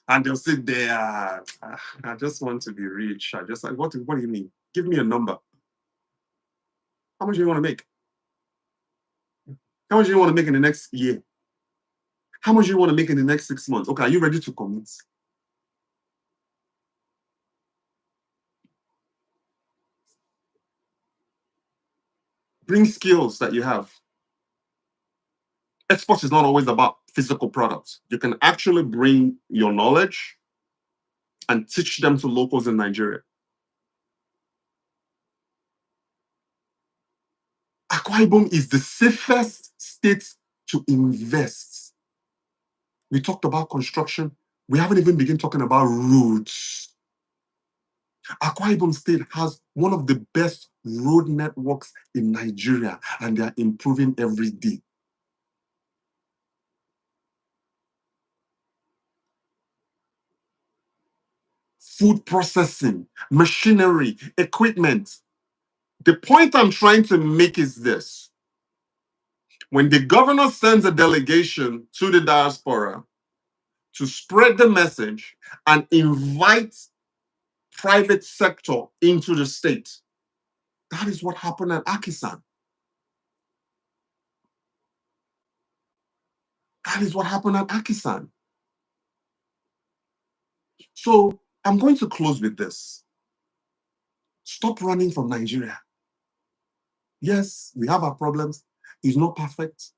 And they'll sit there. I just want to be rich. I just like, what do you mean? Give me a number. How much do you want to make? How much do you want to make in the next year? How much do you want to make in the next 6 months? Okay, are you ready to commit? Bring skills that you have. Export is not always about physical products. You can actually bring your knowledge and teach them to locals in Nigeria. Akwa Ibom is the safest state to invest. We talked about construction. We haven't even begun talking about roads. Akwa Ibom State has one of the best road networks in Nigeria, and they are improving every day. Food processing, machinery, equipment. The point I'm trying to make is this. When the governor sends a delegation to the diaspora to spread the message and invite private sector into the state, that is what happened at Akisan. That is what happened at Akisan. So I'm going to close with this. Stop running from Nigeria. Yes, we have our problems. It's not perfect.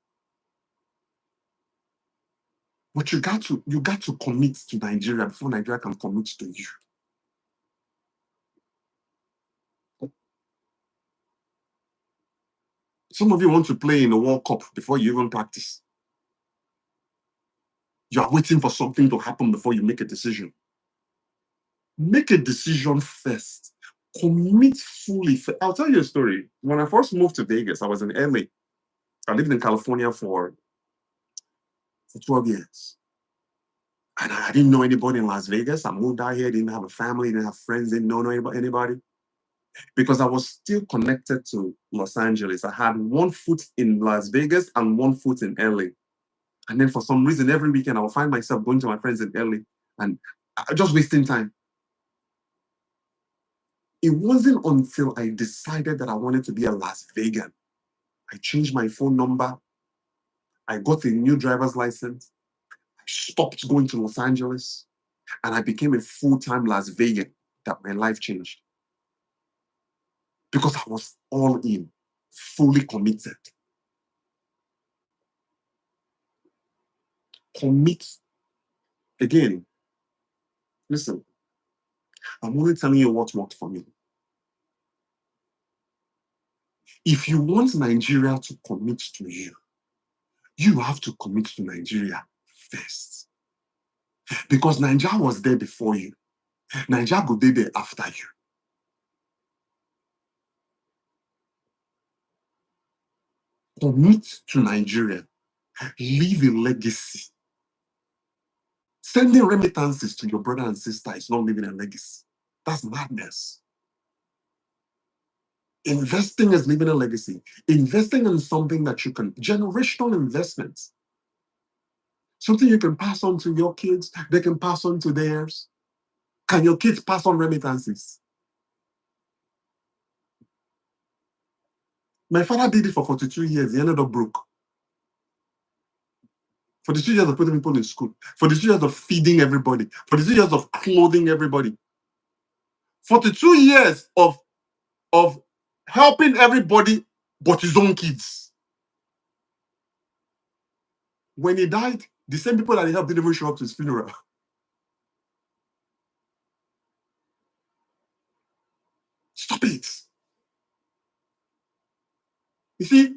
But you got to commit to Nigeria before Nigeria can commit to you. Some of you want to play in the World Cup before you even practice. You are waiting for something to happen before you make a decision. Make a decision first. Commit fully. I'll tell you a story. When I first moved to Vegas, I was in LA. I lived in California for 12 years. And I didn't know anybody in Las Vegas. I moved out here, didn't have a family, didn't have friends, didn't know anybody. Because I was still connected to Los Angeles. I had one foot in Las Vegas and one foot in LA. And then for some reason, every weekend, I would find myself going to my friends in LA and just wasting time. It wasn't until I decided that I wanted to be a Las Vegan. I changed my phone number. I got a new driver's license. I stopped going to Los Angeles. And I became a full-time Las Vegan that my life changed. Because I was all in, fully committed. Commit. Again, listen, I'm only telling you what worked for me. If you want Nigeria to commit to you, you have to commit to Nigeria first. Because Nigeria was there before you. Nigeria will be there after you. Commit to Nigeria. Leave a legacy. Sending remittances to your brother and sister is not leaving a legacy. That's madness. Investing is leaving a legacy. Investing in something that you can, generational investments. Something you can pass on to your kids, they can pass on to theirs. Can your kids pass on remittances? My father did it for 42 years. He ended up broke. 42 years of putting people in school. 42 years of feeding everybody. 42 years of clothing everybody. 42 years of helping everybody but his own kids. When he died, the same people that he helped didn't even show up to his funeral. Stop it. You see,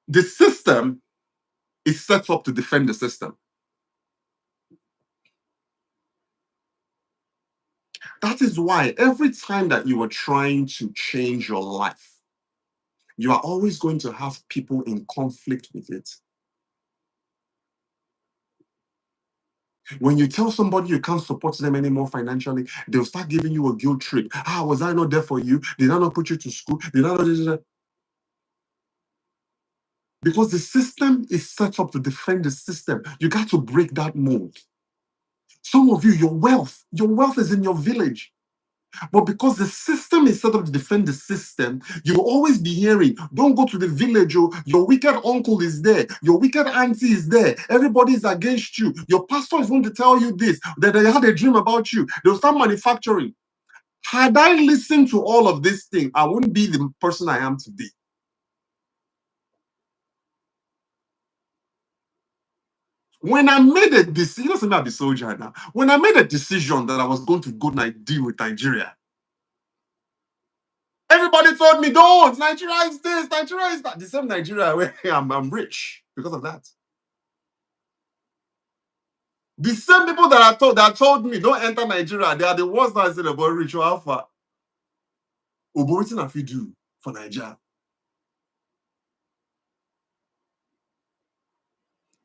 the system is set up to defend the system. That is why every time that you are trying to change your life, you are always going to have people in conflict with it. When you tell somebody you can't support them anymore financially, they'll start giving you a guilt trip. Was I not there for you? Did I not put you to school? Did I not do that? Because the system is set up to defend the system. You got to break that mold. Some of you, your wealth is in your village. But because the system is set up to defend the system, you'll always be hearing, don't go to the village, oh, your wicked uncle is there, your wicked auntie is there, everybody is against you, your pastor is going to tell you this, that they had a dream about you, they'll start manufacturing. Had I listened to all of this thing, I wouldn't be the person I am today. When I made a decision, you know, be soldier now. When I made a decision that I was going to go deal with Nigeria, everybody told me, don't, Nigeria is this, Nigeria is that. The same Nigeria where I'm rich because of that. The same people that told me, don't enter Nigeria, they are the ones that said about rich or alpha. But what have you do for Nigeria?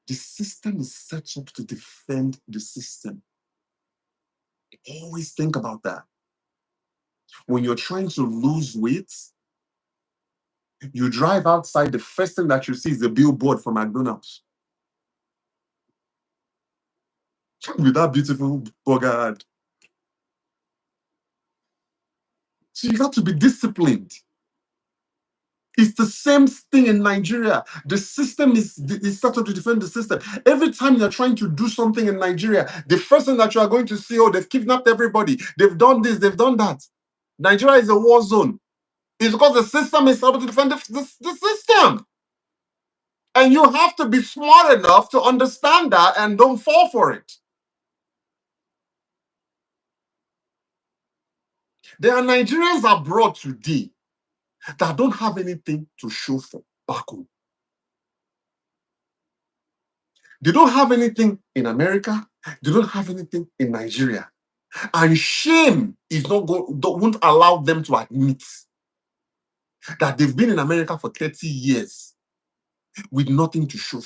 The system is set up to defend the system. Always think about that. When you're trying to lose weight, you drive outside, the first thing that you see is a billboard for McDonald's. With that beautiful burger ad. So you got to be disciplined. It's the same thing in Nigeria. The system is set up to defend the system. Every time you're trying to do something in Nigeria, the first thing that you are going to see, they've kidnapped everybody. They've done this, they've done that. Nigeria is a war zone. It's because the system is set up to defend the system. And you have to be smart enough to understand that and don't fall for it. There are Nigerians abroad today that don't have anything to show for back home. They don't have anything in America. They don't have anything in Nigeria. And shame is won't allow them to admit that they've been in America for 30 years with nothing to show.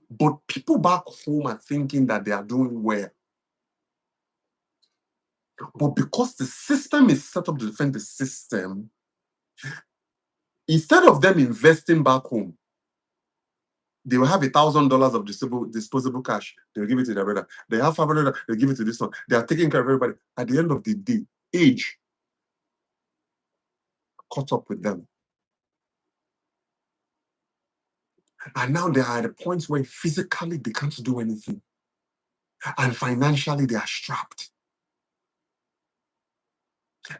But people back home are thinking that they are doing well. But because the system is set up to defend the system, instead of them investing back home, they will have $1,000 of disposable cash. They'll give it to their brother. They have $500. They'll give it to this one. They are taking care of everybody. At the end of the day, age caught up with them. And now they are at a point where physically they can't do anything. And financially they are strapped.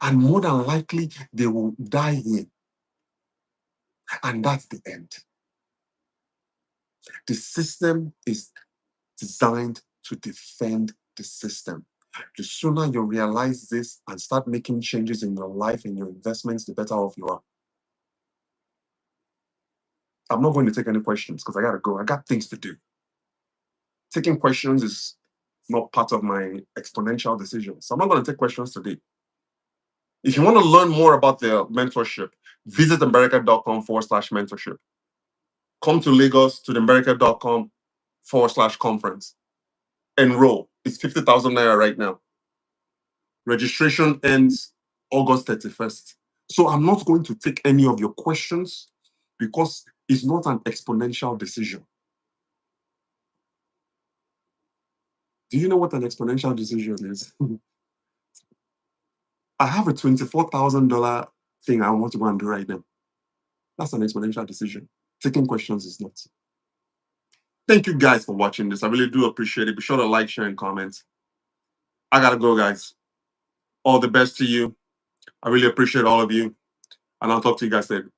And more than likely, they will die here. And that's the end. The system is designed to defend the system. The sooner you realize this and start making changes in your life and your investments, the better off you are. I'm not going to take any questions because I got to go. I got things to do. Taking questions is not part of my exponential decisions. So I'm not going to take questions today. If you want to learn more about the mentorship, visit america.com/mentorship. Come to Lagos to america.com/conference. Enroll. It's 50,000 naira right now. Registration ends August 31st. So I'm not going to take any of your questions because it's not an exponential decision. Do you know what an exponential decision is? I have a $24,000 thing I want to go and do right now. That's an exponential decision. Taking questions is not. Thank you guys for watching this. I really do appreciate it. Be sure to like, share, and comment. I gotta go, guys. All the best to you. I really appreciate all of you. And I'll talk to you guys later.